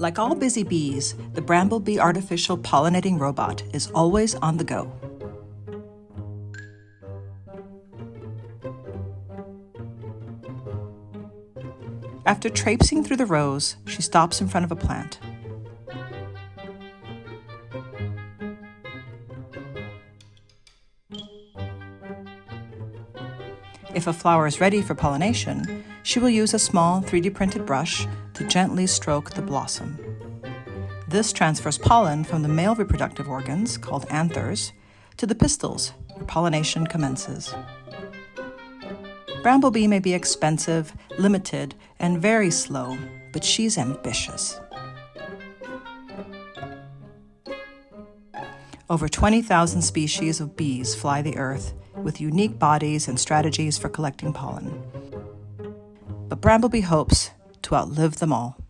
Like all busy bees, the Bramblebee artificial pollinating robot is always on the go. After traipsing through the rows, she stops in front of a plant. If a flower is ready for pollination, she will use a small 3D printed brush to gently stroke the blossom. This transfers pollen from the male reproductive organs, called anthers, to the pistils, where pollination commences. Bramblebee may be expensive, limited, and very slow, but she's ambitious. Over 20,000 species of bees fly the earth, with unique bodies and strategies for collecting pollen. But Bramblebee hopes to outlive them all.